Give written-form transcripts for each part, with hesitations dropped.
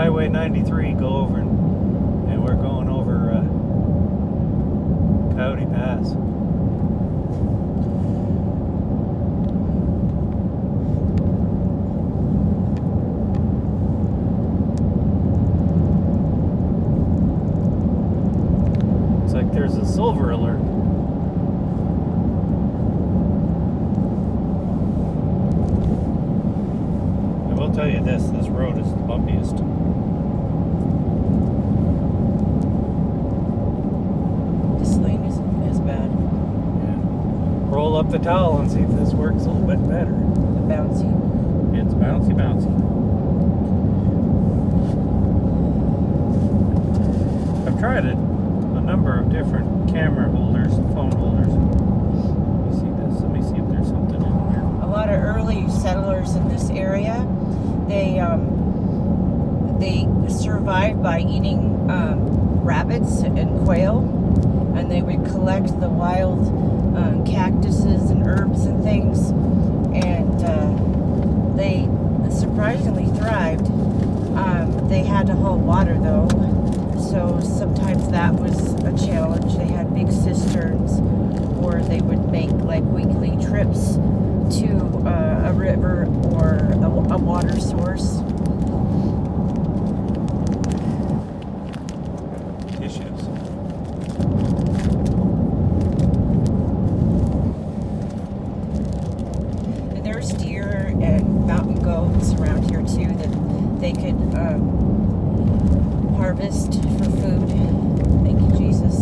Highway 93, go over and we're going over Coyote Pass. Looks like there's a silver alert. I will tell you this road is the bumpiest. This lane isn't as bad. Yeah. Roll up the towel and see if this works a little bit better. The bouncy. It's bouncy. I've tried it. A number of different camera holders, phone holders. Let me see this. Let me see if there's something in here. A lot of early settlers in this area, they survived by eating rabbits and quail, and they would collect the wild cactuses and herbs and things, and they surprisingly thrived. They had to haul water though, so sometimes that was a challenge. They had big cisterns, or they would make like weekly trips to a river or a water source. Tissues. And there's deer and mountain goats around here too that they could harvest for food. Thank you, Jesus.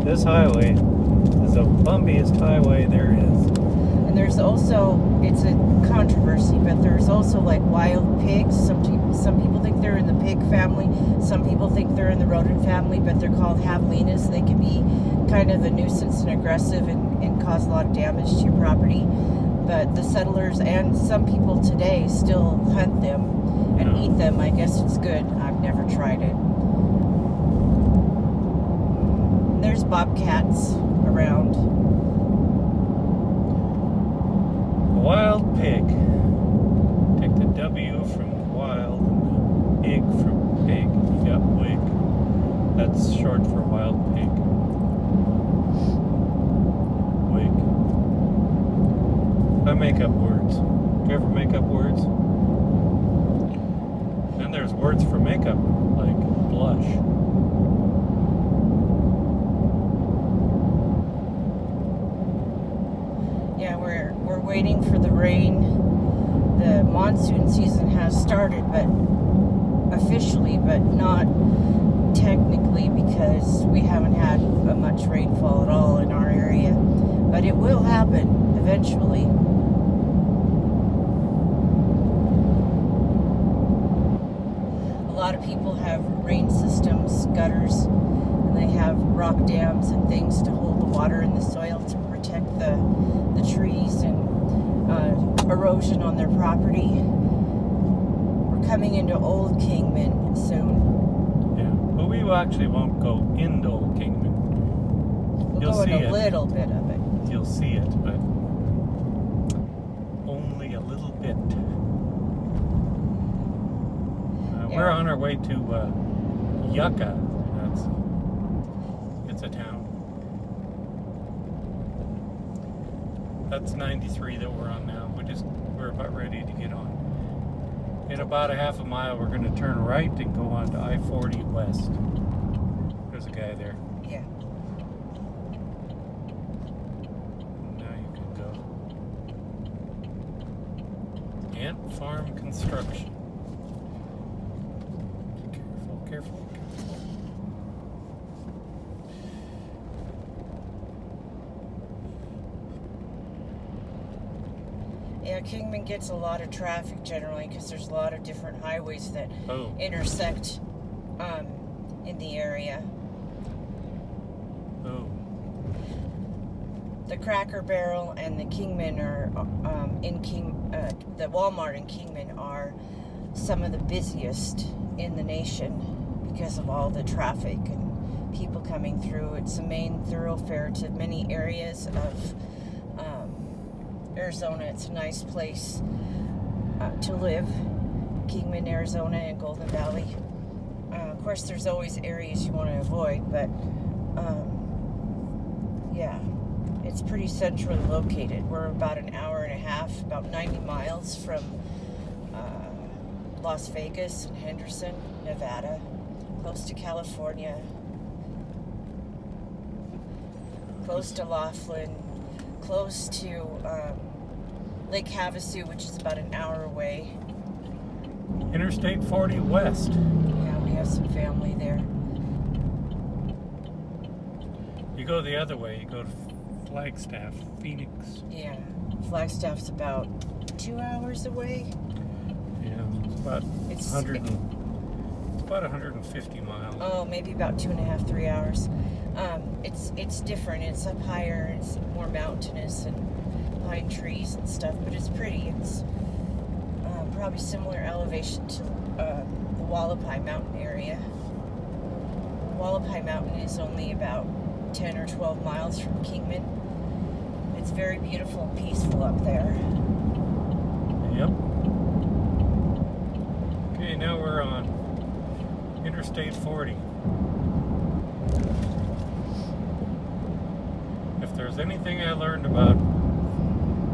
This highway is the bumpiest highway there is. And there's also, it's a controversy, but there's also like wild pigs. Some people think they're in the pig family. Some people think they're in the rodent family, but they're called javelinas. They can be kind of a nuisance and aggressive and cause a lot of damage to your property. But the settlers and some people today still hunt them and eat them. I guess it's good. I've never tried it. There's bobcats around. Wild pig. Take the W from wild and the pig from pig. You got wig. That's short for wild pig. Wig. I make up words. Do you ever make up words? And there's words for makeup, like blush. Yeah, we're waiting for the rain. The monsoon season has started, but officially, but not technically, because we haven't had much rainfall at all in our area. But it will happen eventually. A lot of people have rain systems, gutters, and they have rock dams and things to hold the water in the soil to protect the trees and erosion on their property. We're coming into Old Kingman soon. Yeah, but we actually won't go into Old Kingman. We'll go in a little bit of it. You'll see it, but only a little bit. We're on our way to Yucca. It's a town. That's 93 that we're on now. We're about ready to get on. In about a half a mile, we're going to turn right and go on to I-40 west. There's a guy there. Yeah. Now you can go. Ant Farm Construction. Careful. Yeah, Kingman gets a lot of traffic generally because there's a lot of different highways that intersect in the area. Oh. The Cracker Barrel and the Kingman are the Walmart in Kingman are some of the busiest in the nation because of all the traffic and people coming through. It's a main thoroughfare to many areas of Arizona. It's a nice place. to live. Kingman, Arizona, and Golden Valley. Of course, there's always areas you want to avoid, but yeah, it's pretty centrally located. We're about an hour and a half, about 90 miles from Las Vegas and Henderson, Nevada, close to California, close to Laughlin, close to Lake Havasu, which is about an hour away. Interstate 40 West. Yeah, we have some family there. You go the other way, you go to Flagstaff, Phoenix. Yeah, Flagstaff's about 2 hours away. Yeah, it's about it's about 150 miles. Oh, maybe about 2.5, 3 hours. It's different. It's up higher. It's more mountainous and pine trees and stuff, but it's pretty. It's probably similar elevation to the Wallapai Mountain area. Wallapai Mountain is only about 10 or 12 miles from Kingman. It's very beautiful and peaceful up there. Yep. Okay, now we're on Interstate 40. If there's anything I learned about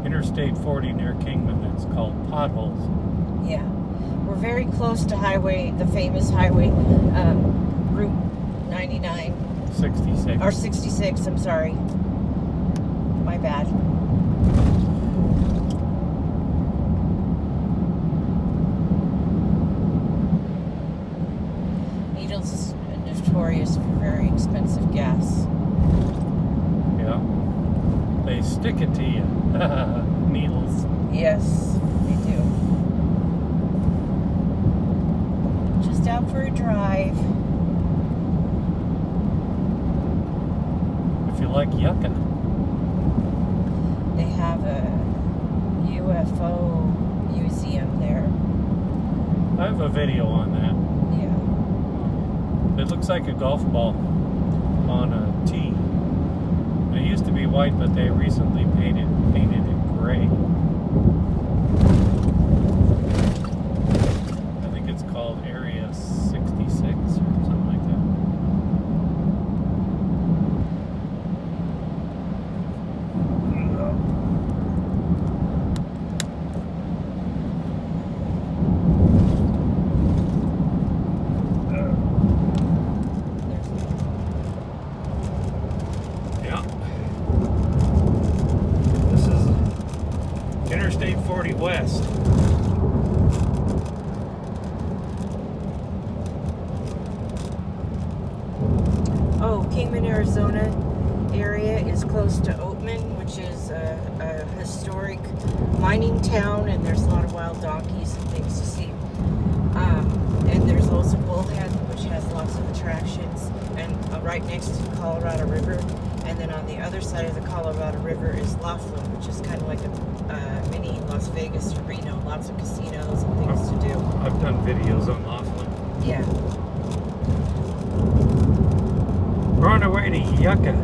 Interstate 40 near Kingman, it's called potholes. Yeah. We're very close to the famous highway, Route 99. 66. Or 66, I'm sorry. My bad. Needles is notorious for very expensive gas. Yeah. They stick it to you. Needles. Yes, they do. Just out for a drive. If you like Yucca. They have a UFO museum there. I have a video on that. Yeah. It looks like a golf ball on a tee. It used to be white, but they recently painted it gray. I think it's called Area 66 or something like that. Interstate 40 West. Oh, Kingman, Arizona area is close to Oatman, which is a historic mining town, and there's a lot of wild donkeys and things to see. And there's also Bullhead, which has lots of attractions, and right next to the Colorado River. And then on the other side of the Colorado River is Laughlin, which is kind of like a mini Las Vegas or Reno, lots of casinos and things to do. I've done videos on Laughlin. Yeah. We're on our way to Yucca.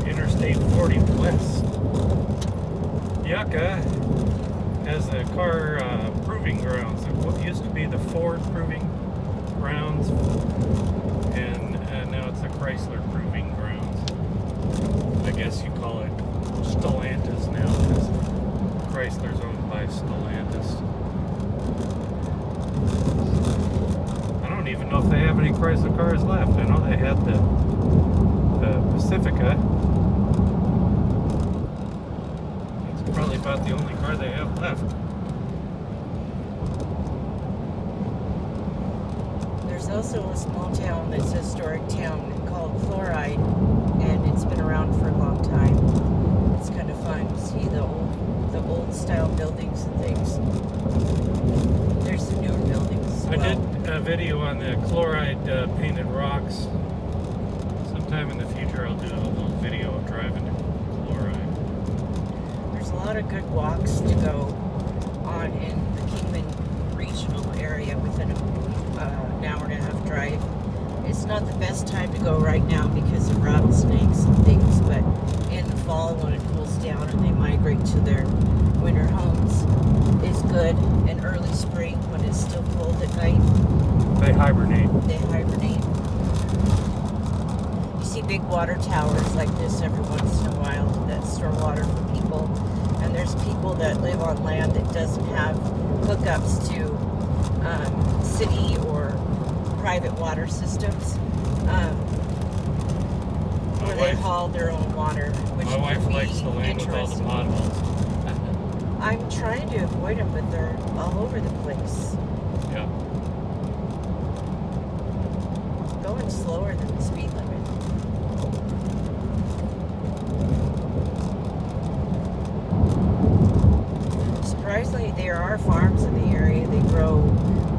Interstate 40 West. Yucca has a car proving grounds. What used to be the Ford proving grounds, and now it's the Chrysler proving grounds. I guess you call it Stellantis now, because Chrysler's owned by Stellantis. I don't even know if they have any Chrysler cars left. I know they had the Pacifica. That's probably about the only car they have left. There's also a small town that's a historic town called Chloride, and it's been around for a long time. It's kind of fun to see the old style buildings and things. There's some newer buildings as well. I did a video on the Chloride painted rocks. Sometime in the future I'll do a little video of driving to Chloride. There's a lot of good walks to go on in the Kingman regional area within an hour and a half drive. It's not the best time to go right now because of rattlesnakes and things, but in the fall when it cools down and they migrate to their winter homes is good, and early spring when it's still cold at night. They hibernate. They hibernate. You see big water towers like this every once in a while that store water for people. And there's people that live on land that doesn't have hookups to city or private water systems. Where they haul their own water, which My wife would likes be the land with all the interesting. potholes. I'm trying to avoid them, but they're all over the place. Yeah. Going slower than the speed limit. Surprisingly, there are farms in the area. They grow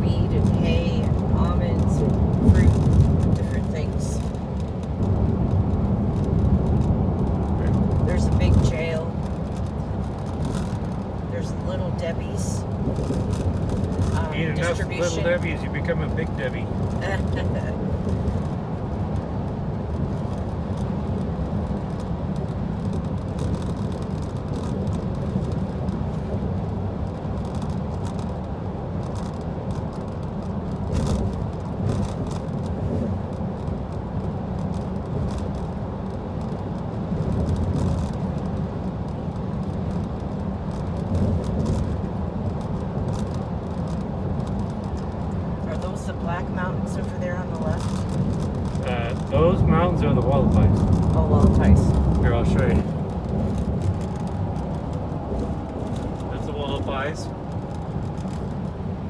wheat and hay and almonds and fruit and different things. There's a big jail. There's Little Debbie's. Eat enough Little Debbie's, you become a Big Debbie. The black mountains over there on the left. Those mountains are the Wallabies. Oh, Wallabies. Here, I'll show you. That's the Wallabies.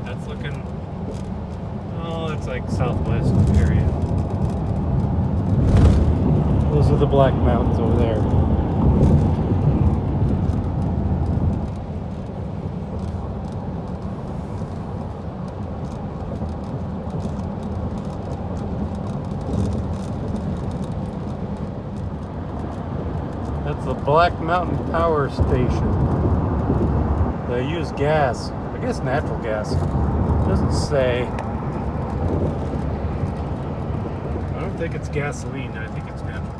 That's looking, oh, it's like southwest area. Those are the Black Mountains over there. That's the Black Mountain Power Station. They use gas. I guess natural gas. Doesn't say. I don't think it's gasoline. I think it's natural gas.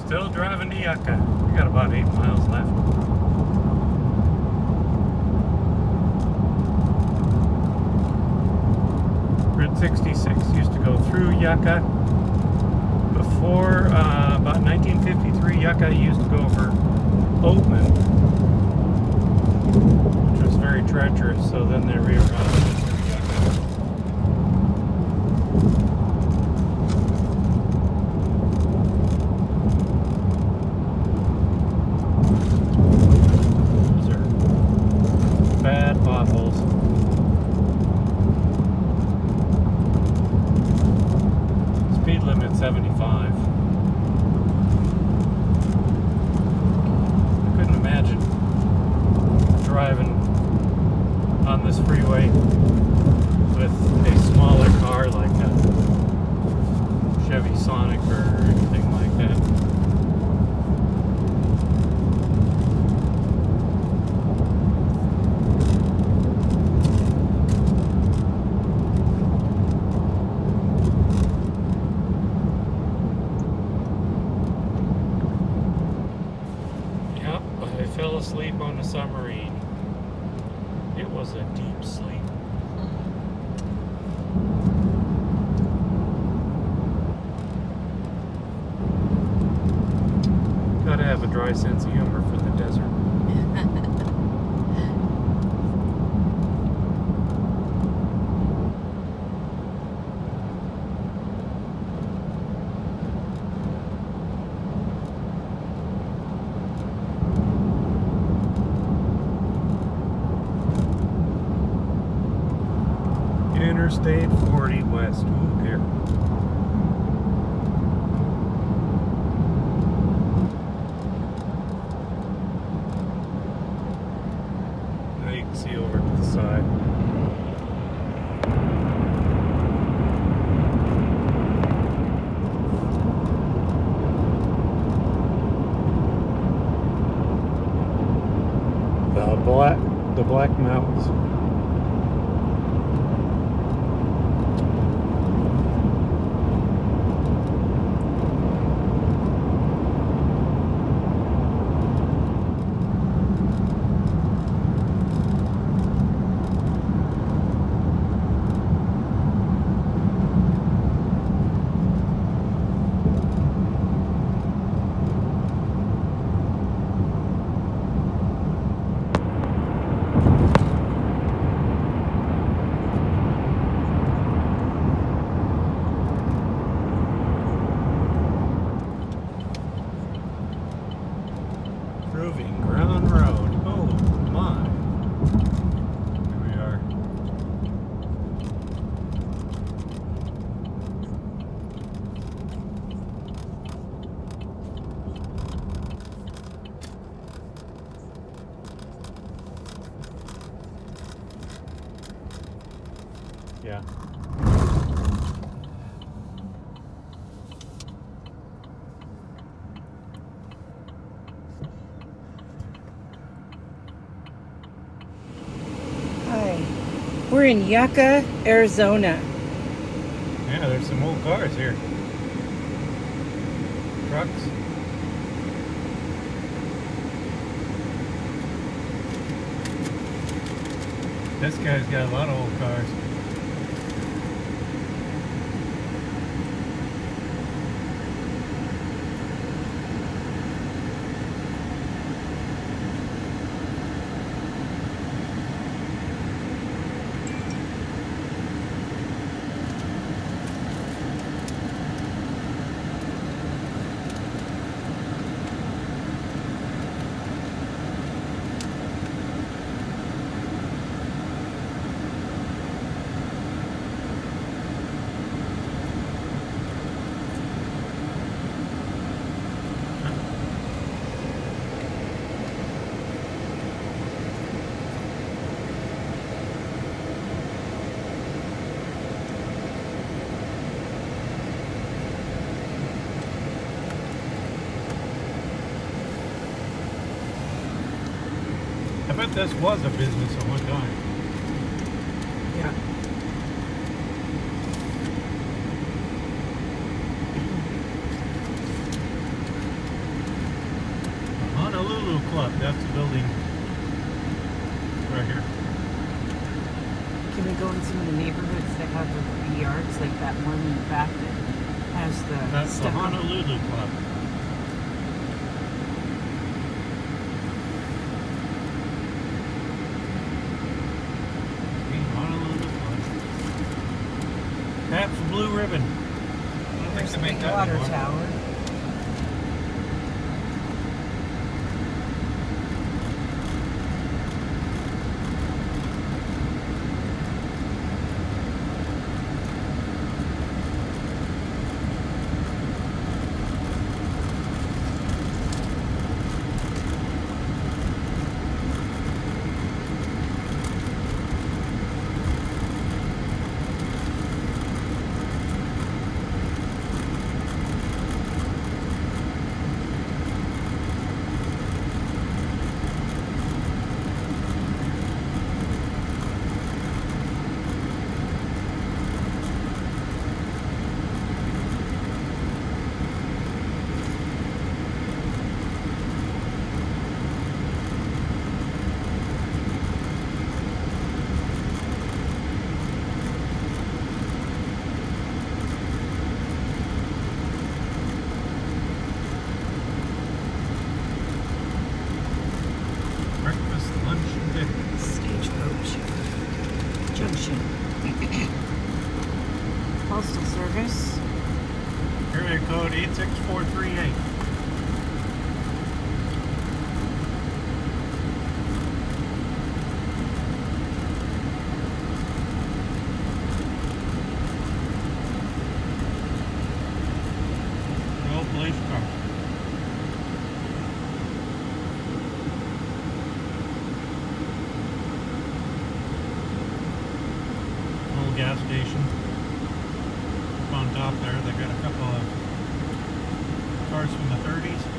Still driving to Yucca. We got about 8 miles left. Route 66 used to go through Yucca. Before about 1953, Yucca used to go over Oatman, which was very treacherous. So then they rerouted it through Yucca. Potholes. Speed limit 75. I couldn't imagine driving on this freeway with a smaller car like a Chevy Sonic or anything like that. I fell asleep on the submarine. It was a deep sleep. Gotta have a dry sense of humor for the desert. Interstate 40 West. Ooh, here. See over to the side. The Black Mountains. Proving Ground Road. Oh my. Here we are. Yeah. We're in Yucca, Arizona. Yeah, there's some old cars here. Trucks. This guy's got a lot of old cars. I bet this was a business at one time. Yeah. The Honolulu Club, that's the building right here. Can we go in some of the neighborhoods that have the yards, like that one in the back that has the That's the stuff on it? Honolulu Club. That's the Blue Ribbon. I don't think There's they a make big that water anymore. tower. Breakfast, lunch, and dinner. Stagecoach Junction. Postal Service. Area code 86438. No police car. gas station. Up on top there, they got a couple of cars from the 30s.